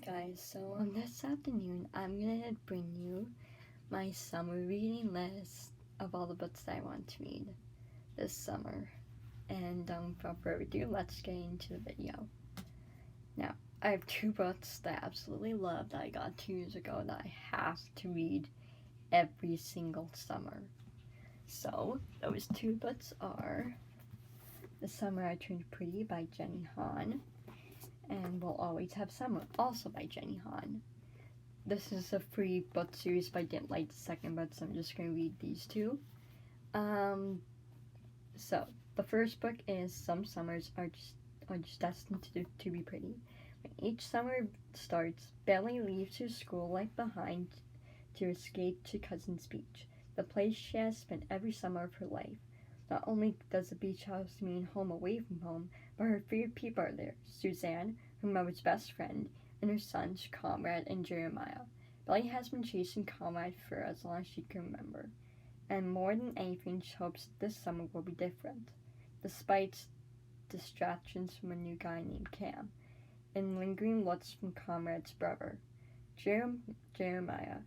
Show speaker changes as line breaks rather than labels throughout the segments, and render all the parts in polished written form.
Guys, so this afternoon I'm gonna bring you my summer reading list of all the books that I want to read this summer. And without further ado, let's get into the video. Now, I have two books that I absolutely love that I got 2 years ago that I have to read every single summer. So, those two books are The Summer I Turned Pretty by Jenny Han and We'll Always Have Summer, also by Jenny Han. This is a free book series, but I didn't like the second book, so I'm just going to read these two. So, the first book is Some Summers Are Just Destined to Be Pretty. When each summer starts, Belly leaves her school life behind to escape to Cousin's Beach, the place she has spent every summer of her life. Not only does the beach house mean home away from home, but her favorite people are there: Suzanne, her mother's best friend, and her sons, Conrad and Jeremiah. Belly has been chasing Conrad for as long as she can remember, and more than anything, she hopes this summer will be different, despite distractions from a new guy named Cam, and lingering looks from Conrad's brother, Jeremiah.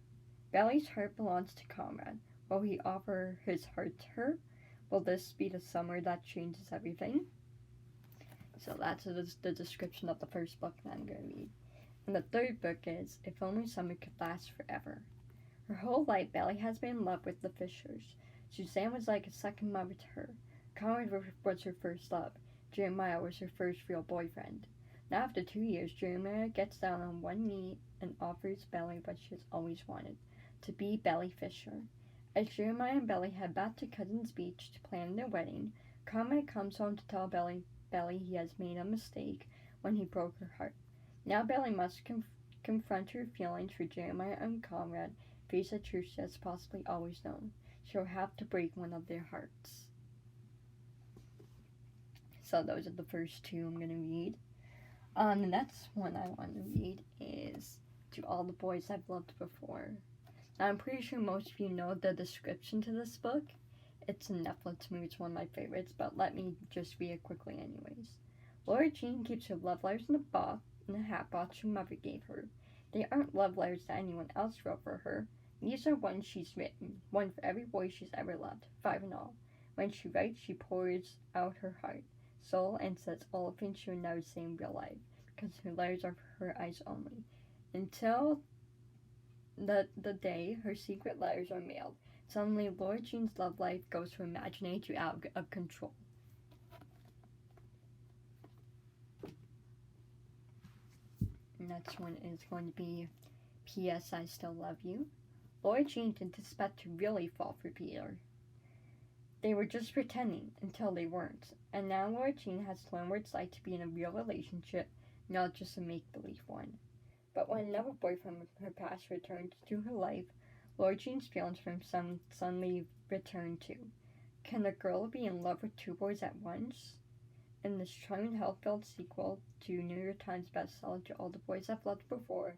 Belly's heart belongs to Conrad. Will he offer his heart to her? Will this be the summer that changes everything? So that's the description of the first book that I'm going to read. And the third book is If Only Summer Could Last Forever. Her whole life, Belly has been in love with the Fishers. Suzanne was like a second mother to her. Conrad was her first love. Jeremiah was her first real boyfriend. Now, after 2 years, Jeremiah gets down on one knee and offers Belly what she has always wanted: to be Belly Fisher. As Jeremiah and Belly head back to Cousin's Beach to plan their wedding, Conrad comes home to tell Belly he has made a mistake when he broke her heart. Now Belly must confront her feelings for Jeremiah and Conrad, face the truth she has possibly always known. She'll have to break one of their hearts. So those are the first two I'm going to read. The next one I want to read is To All the Boys I've Loved Before. Now, I'm pretty sure most of you know the description to this book. It's a Netflix movie, it's one of my favorites, but let me just read it quickly anyways. Laura Jean keeps her love letters in a hat box her mother gave her. They aren't love letters that anyone else wrote for her. These are ones she's written, one for every boy she's ever loved, 5 in all. When she writes, she pours out her heart, soul, and says all the things she would never say in real life, because her letters are for her eyes only. Until the day her secret letters are mailed, suddenly Laura Jean's love life goes from imaginary to out of control. The next one is going to be P.S. I Still Love You. Laura Jean didn't expect to really fall for Peter. They were just pretending until they weren't, and now Laura Jean has learned what it's like to be in a real relationship, not just a make-believe one. But when another boyfriend from her past returns to her life, Laura Jean's feelings for him suddenly return too. Can a girl be in love with 2 boys at once? In this charming, health-filled sequel to New York Times bestseller To All the Boys I've Loved Before,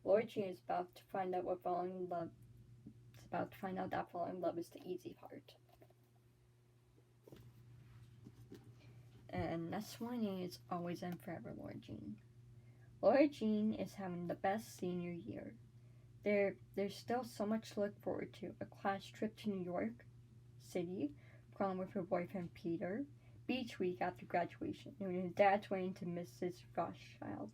Laura Jean is about to find out that falling in love is the easy part. And next one is Always and Forever, Laura Jean. Laura Jean is having the best senior year. There's still so much to look forward to: a class trip to New York City, prom with her boyfriend Peter, beach week after graduation, and her dad's wedding to Mrs. Rothschild.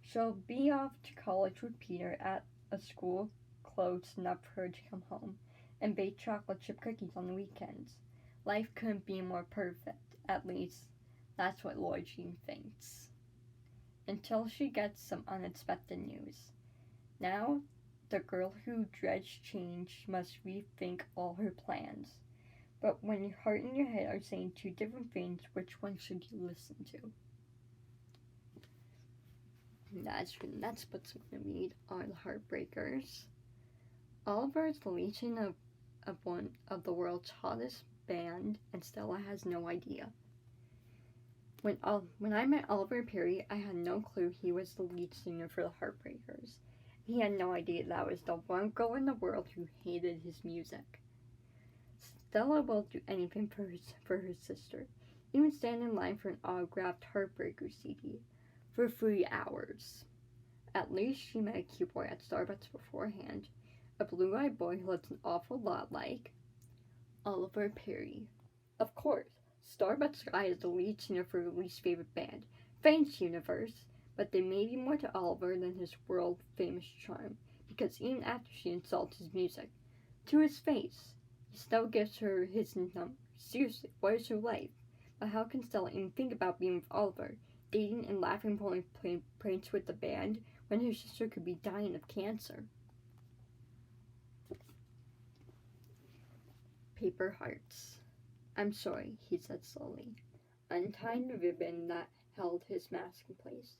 She'll be off to college with Peter at a school close enough for her to come home and bake chocolate chip cookies on the weekends. Life couldn't be more perfect, at least that's what Laura Jean thinks. Until she gets some unexpected news. Now, the girl who dreads change must rethink all her plans. But when your heart and your head are saying 2 different things, which one should you listen to? That's the next books I'm going to read are The Heartbreakers. Oliver is the legion of one of the world's hottest band, and Stella has no idea. When I met Oliver Perry, I had no clue he was the lead singer for the Heartbreakers. He had no idea that I was the one girl in the world who hated his music. Stella will do anything for her sister, even stand in line for an autographed Heartbreaker CD, for 3 hours. At least she met a cute boy at Starbucks beforehand. A blue-eyed boy who looks an awful lot like Oliver Perry. Of course, Starbucks Guy is the lead singer for her least favorite band, Faint's Universe, but there may be more to Oliver than his world-famous charm, because even after she insults his music, to his face, he still gives her his number. Seriously, what is her life? But how can Stella even think about being with Oliver, dating and laughing pulling pranks with the band, when her sister could be dying of cancer? Paper hearts. I'm sorry, he said slowly, untying the ribbon that held his mask in place.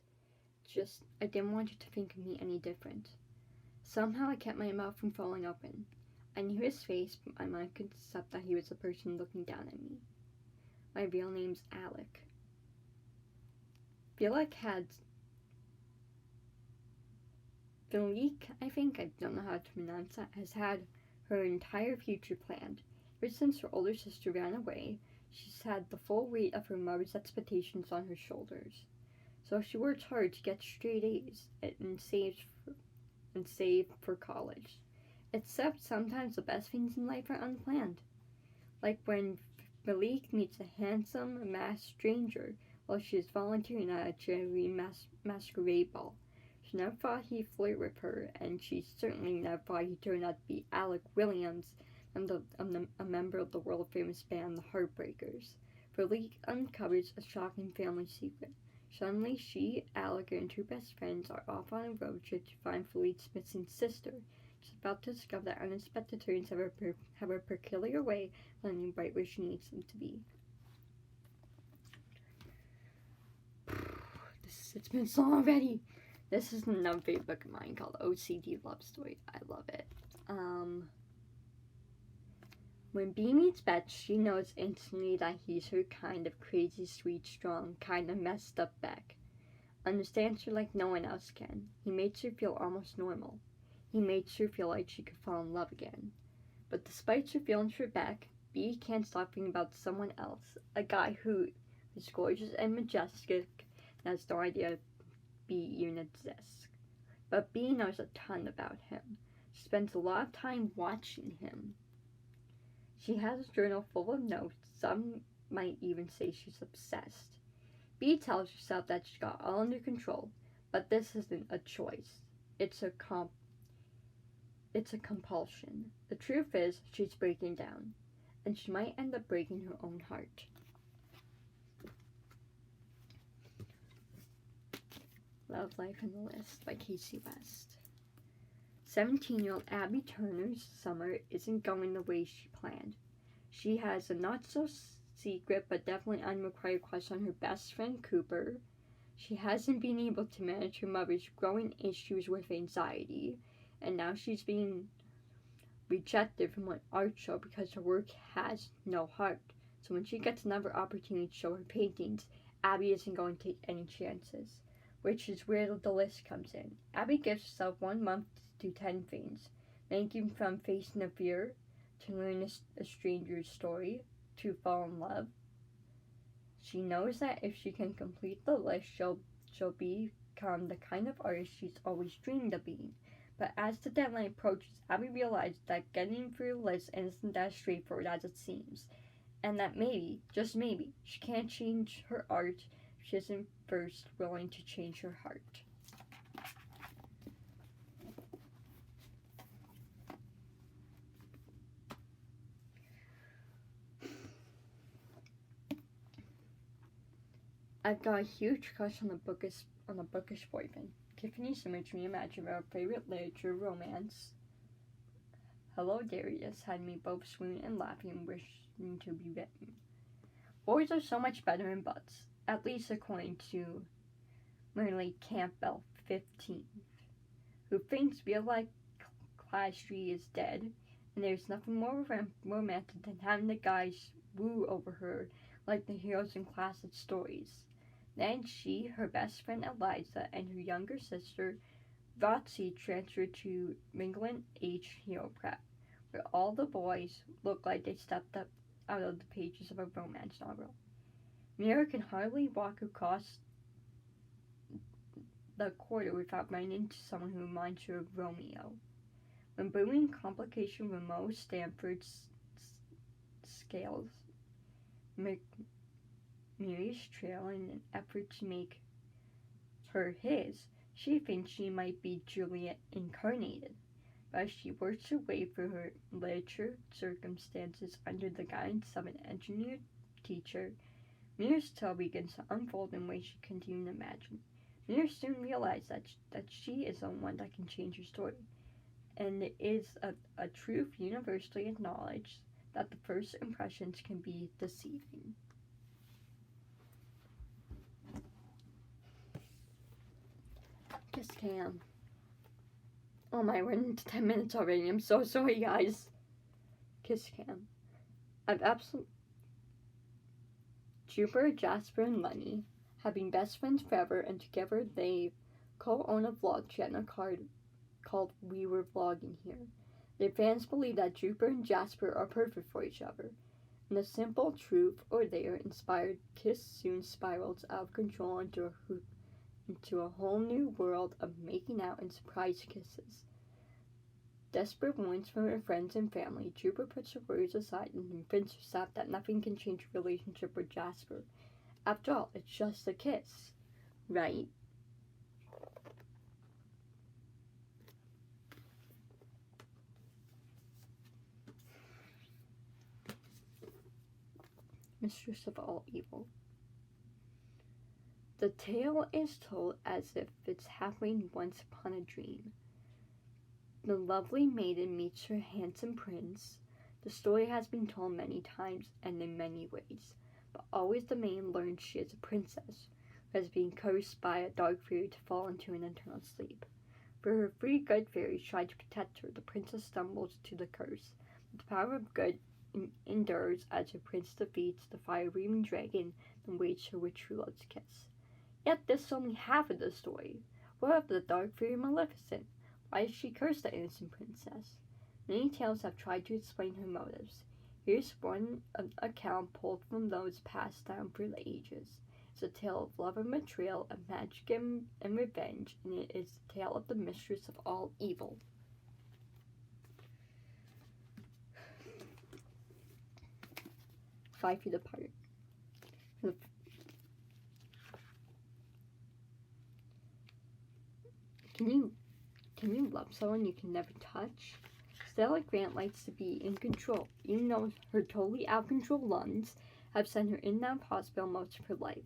I didn't want you to think of me any different. Somehow I kept my mouth from falling open. I knew his face, but my mind couldn't accept that he was the person looking down at me. My real name's Alec. Philic, I think, I don't know how to pronounce that, has had her entire future planned. Ever since her older sister ran away, she's had the full weight of her mother's expectations on her shoulders. So she works hard to get straight A's and save for college. Except sometimes the best things in life are unplanned. Like when Malik meets a handsome, masked stranger while she is volunteering at a charity masquerade ball. She never thought he'd flirt with her, and she certainly never thought he'd turn out to be Alec Williams, a member of the world-famous band The Heartbreakers. Malik uncovers a shocking family secret. Suddenly, she, Alec, and two best friends are off on a road trip to find Philippe's missing sister. She's about to discover that unexpected turns have a peculiar way of landing right where she needs them to be. It's been so long already. This is another favorite book of mine called OCD Love Story. I love it. When B meets Beth, she knows instantly that he's her kind of crazy, sweet, strong, kind of messed up Beck. Understands her like no one else can. He makes her feel almost normal. He makes her feel like she could fall in love again. But despite her feelings for Beck, B can't stop thinking about someone else. A guy who is gorgeous and majestic and has no idea B even exists. But B knows a ton about him. She spends a lot of time watching him. She has a journal full of notes. Some might even say she's obsessed. B tells herself that she's got all under control, but this isn't a choice. It's a compulsion. The truth is, she's breaking down, and she might end up breaking her own heart. Love, Life, and the List by Casey West. 17-year-old Abby Turner's summer isn't going the way she planned. She has a not-so-secret but definitely unrequited crush on her best friend Cooper. She hasn't been able to manage her mother's growing issues with anxiety, and now she's being rejected from an art show because her work has no heart. So when she gets another opportunity to show her paintings, Abby isn't going to take any chances, which is where the list comes in. Abby gives herself 1 month to 10 things, ranging from facing a fear, to learn a stranger's story, to fall in love. She knows that if she can complete the list, she'll become the kind of artist she's always dreamed of being. But as the deadline approaches, Abby realizes that getting through the list isn't as straightforward as it seems, and that maybe, just maybe, she can't change her art if she isn't first willing to change her heart. I've got a huge crush on a bookish boyfriend. Tiffany's image reimagined our favorite literature romance. Hello, Darius had me both swoon and laughing and wishing to be written. Boys are so much better than butts, at least according to Merle Campbell, 15, who thinks real life classry is dead, and there's nothing more romantic than having the guys woo over her like the heroes in classic stories. Then she, her best friend Eliza, and her younger sister Roxy transferred to Ringland H. Hero Prep, where all the boys look like they stepped up out of the pages of a romance novel. Mira can hardly walk across the quarter without running into someone who reminds you of Romeo. When brewing complication Ramo Stanford's scales Mary's trail in an effort to make her his, she thinks she might be Juliet incarnated. But as she works her way through her literature circumstances under the guidance of an engineer teacher, Mira's tale begins to unfold in ways she couldn't even imagine. Mira soon realizes that she is the one that can change her story, and it is a truth universally acknowledged that the first impressions can be deceiving. Kiss Cam. Oh my, we're into 10 minutes already. I'm so sorry, guys. Kiss Cam. I've absolutely... Jupiter, Jasper, and Lenny have been best friends forever, and together they co-own a vlog channel called We Were Vlogging Here. Their fans believe that Jupiter and Jasper are perfect for each other. And the simple truth or their inspired kiss soon spirals out of control into a whole new world of making out and surprise kisses. Desperate warnings from her friends and family, Jupiter puts her worries aside and convinces herself that nothing can change her relationship with Jasper. After all, it's just a kiss, right? Mistress of All Evil. The tale is told as if it's happening once upon a dream. The lovely maiden meets her handsome prince. The story has been told many times and in many ways, but always the maiden learns she is a princess who has been cursed by a dark fairy to fall into an eternal sleep. For her three good fairies try to protect her, the princess stumbles to the curse. But the power of good endures as her prince defeats the fire-breathing dragon and waits her with true love's kiss. Yet this is only half of the story. What of the dark fairy Maleficent? Why did she curse the innocent princess? Many tales have tried to explain her motives. Here's one account pulled from those passed down through the ages. It's a tale of love and betrayal, of magic and revenge, and it is the tale of the Mistress of All Evil. "5 feet apart." Can you love someone you can never touch? Stella Grant likes to be in control, even though her totally out of control lungs have sent her in and out of hospital most of her life.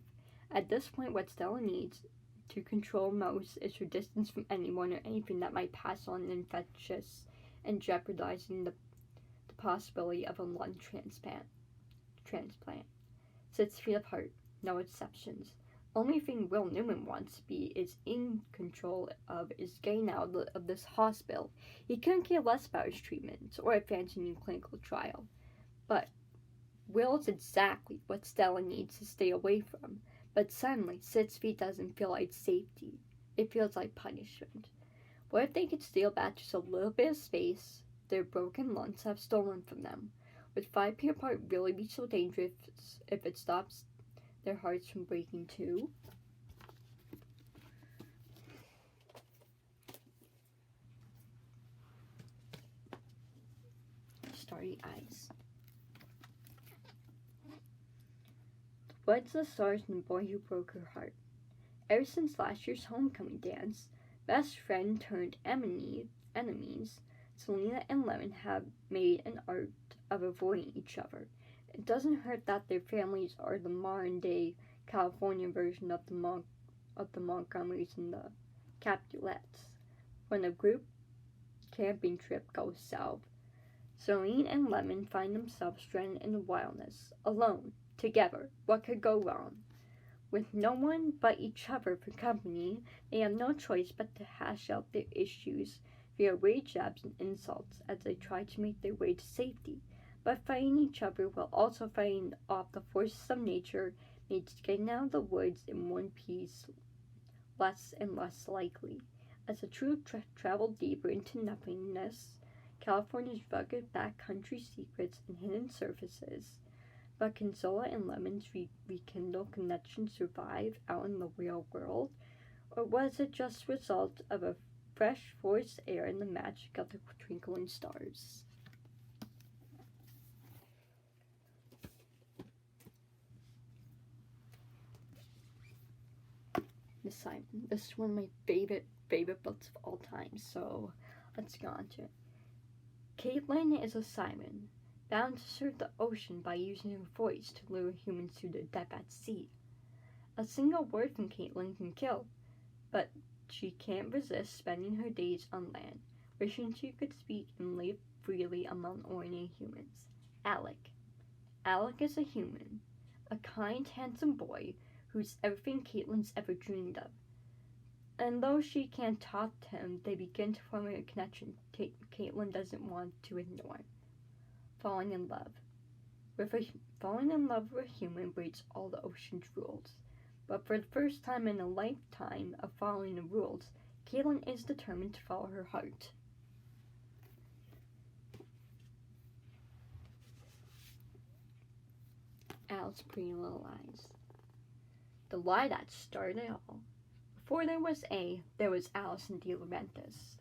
At this point, what Stella needs to control most is her distance from anyone or anything that might pass on infectious and jeopardizing the possibility of a lung transplant. 6 feet apart, no exceptions. Only thing Will Newman wants to be is in control of is getting out of this hospital. He couldn't care less about his treatments or advancing new clinical trial. But Will is exactly what Stella needs to stay away from. But suddenly, 6 feet doesn't feel like safety. It feels like punishment. What if they could steal back just a little bit of space their broken lungs have stolen from them? Would 5 feet apart really be so dangerous if it stops their hearts from breaking too? Starry Eyes. The woods, the stars, and the boy who broke her heart. Ever since last year's homecoming dance, best friend turned enemies, Selena and Lemon have made an art of avoiding each other. It doesn't hurt that their families are the modern-day California version of the Montgomerys and the Capulets. When a group camping trip goes south, Celine and Lemon find themselves stranded in the wilderness, alone, together. What could go wrong? With no one but each other for company, they have no choice but to hash out their issues via rage jabs and insults as they try to make their way to safety. But fighting each other while also fighting off the forces of nature makes getting out of the woods in one piece less and less likely. As the troop traveled deeper into nothingness, California's rugged backcountry secrets and hidden surfaces. But can Zola and Lemon's rekindle connection survive out in the real world? Or was it just a result of a fresh forest air and the magic of the twinkling stars? Miss Simon. This is one of my favorite books of all time, so let's go on to it. Caitlyn is a Simon, bound to serve the ocean by using her voice to lure humans to their death at sea. A single word from Caitlyn can kill, but she can't resist spending her days on land, wishing she could speak and live freely among ordinary humans. Alec. Alec is a human, a kind, handsome boy who's everything Caitlyn's ever dreamed of. And though she can't talk to him, they begin to form a connection Caitlyn doesn't want to ignore. Falling in love. Falling in love with a human breaks all the ocean's rules. But for the first time in a lifetime of following the rules, Caitlyn is determined to follow her heart. Al's Pretty Little Lies. The lie that started it all. Before there was A, there was Alison de Laurentiis.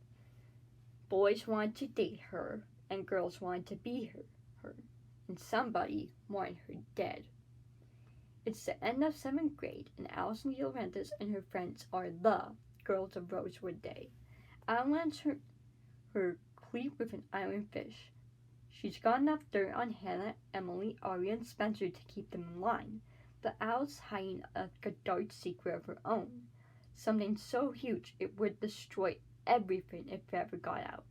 Boys wanted to date her, and girls wanted to be her, and somebody wanted her dead. It's the end of 7th grade, and Alison de Laurentiis and her friends are the girls of Rosewood Day. Al lands her cleat with an iron fish. She's got enough dirt on Hannah, Emily, Aria, and Spencer to keep them in line, but Al's hiding a dark secret of her own. Something so huge it would destroy everything if it ever got out.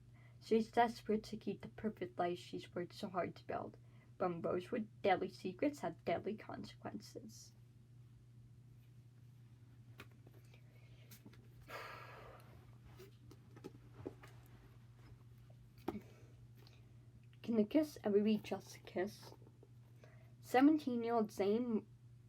She's desperate to keep the perfect life she's worked so hard to build. From Rosewood, deadly secrets have deadly consequences. Can a kiss ever be just a kiss? 17-year-old Zane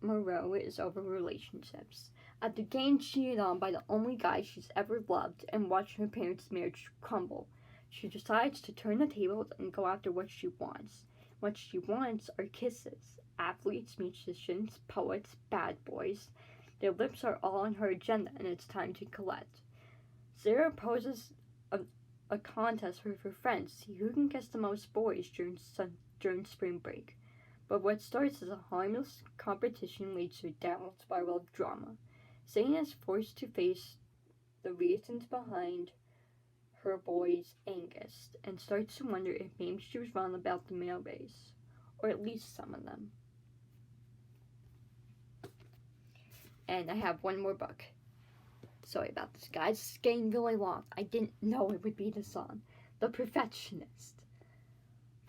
Mirela is over relationships. After getting cheated on by the only guy she's ever loved and watching her parents' marriage crumble, she decides to turn the tables and go after what she wants. What she wants are kisses. Athletes, musicians, poets, bad boys. Their lips are all on her agenda, and it's time to collect. Sarah poses a contest with her friends to see who can kiss the most boys during spring break. But what starts as a harmless competition leads to a downward spiral of drama. Zane is forced to face the reasons behind her boy's angst and starts to wonder if maybe she was wrong about the male race, or at least some of them. And I have one more book. Sorry about this, guys. It's getting really long. I didn't know it would be this long. The Perfectionist.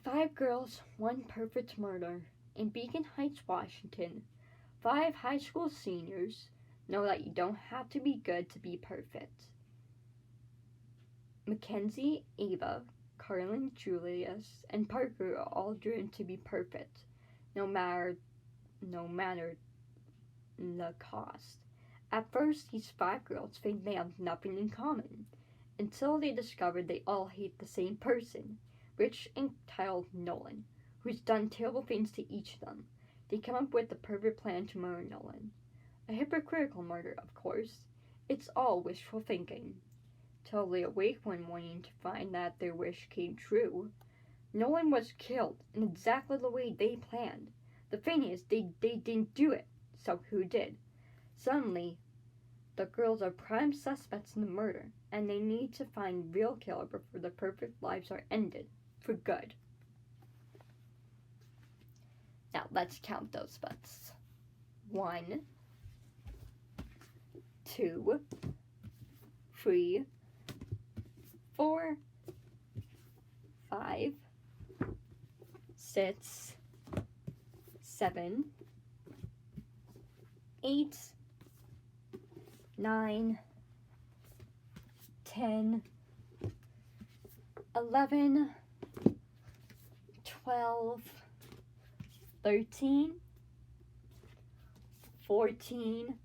5 girls, 1 perfect murder. In Beacon Heights, Washington, 5 high school seniors know that you don't have to be good to be perfect. Mackenzie, Ava, Carlin, Julius, and Parker are all driven to be perfect, no matter the cost. At first, these 5 girls think they have nothing in common, until they discover they all hate the same person, rich and entitled Nolan, who's done terrible things to each of them. They come up with the perfect plan to murder Nolan. A hypocritical murder, of course. It's all wishful thinking. Till they awake one morning to find that their wish came true. Nolan was killed in exactly the way they planned. The thing is, they didn't do it, so who did? Suddenly, the girls are prime suspects in the murder, and they need to find real killer before their perfect lives are ended, for good. Now, let's count those butts. 1, 2, 3, 4, 5, 6, 7, 8, 9, 10, 11, 12, 13, 14,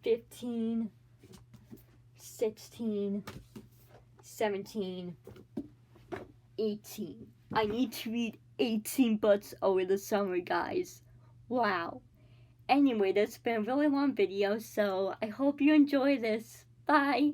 15, 16, 17, 18. I need to read 18 books over the summer, guys. Wow. Anyway, that's been a really long video, so I hope you enjoy this. Bye!